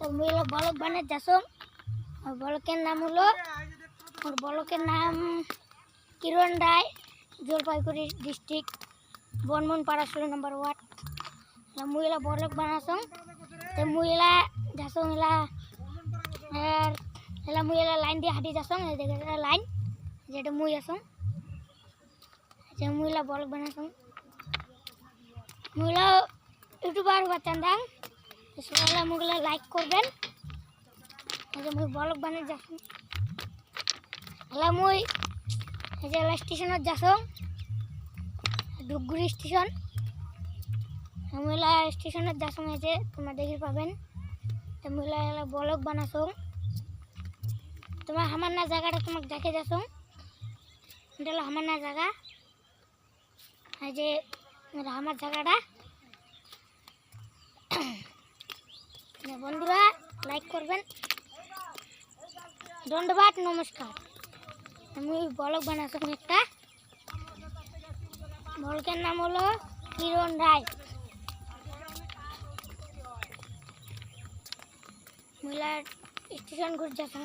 তো মুই হলো বলক বানে যাসং। আর বলকের নাম হলো আমার বলকের নাম কিরণ রায়, জলপাইগুড়ি ডিস্ট্রিক্ট, বনমনপাড়া 16 নম্বর ওয়ার্ড। মুই হলো বলক বানাসং। তো মুই এলা যাসং এলা মুই এলা লাইন দিয়ে হাঁটি যাসং। এই দেখে লাইন যেটা মুই আসং, যে মুই এলা বলক বানাসং। মুই হলো ইউটিউবার বাচ্চান্দাং, সবাই মুগুলো লাইক করবেন। যে মুই বলক বানে যাসং। এলা মুই এই যে স্টেশনত যাসং, ধূপগুড়ি স্টেশন। মুই এলা স্টেশনত যাসং, এই যে তোমরা দেখি পাবেন। তো মুই এলা বলক বানাসং। তোমার আমার না জায়গাটা তোমাকে দেখে যাসং, এটা হলো আমার না জায়গা। এই যে আমার জায়গাটা। বন্ধুরা লাইক করবেন, ধন্যবাদ, নমস্কার। আমি বলক বানাসং একটা, বলকের নাম হলো কিরণ রায়। মহিলা স্টেশন ঘুরতে যাচ্ছেন,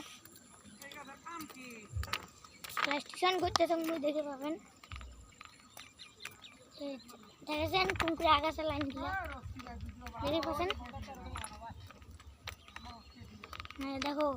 স্টেশন ঘুরতে যাচ্ছেন, মুই দেখে পাবেন। দেখেছেন কুমকুড়ি আগাছা লাইন গুলা দেখে পাচ্ছেন, দেখো।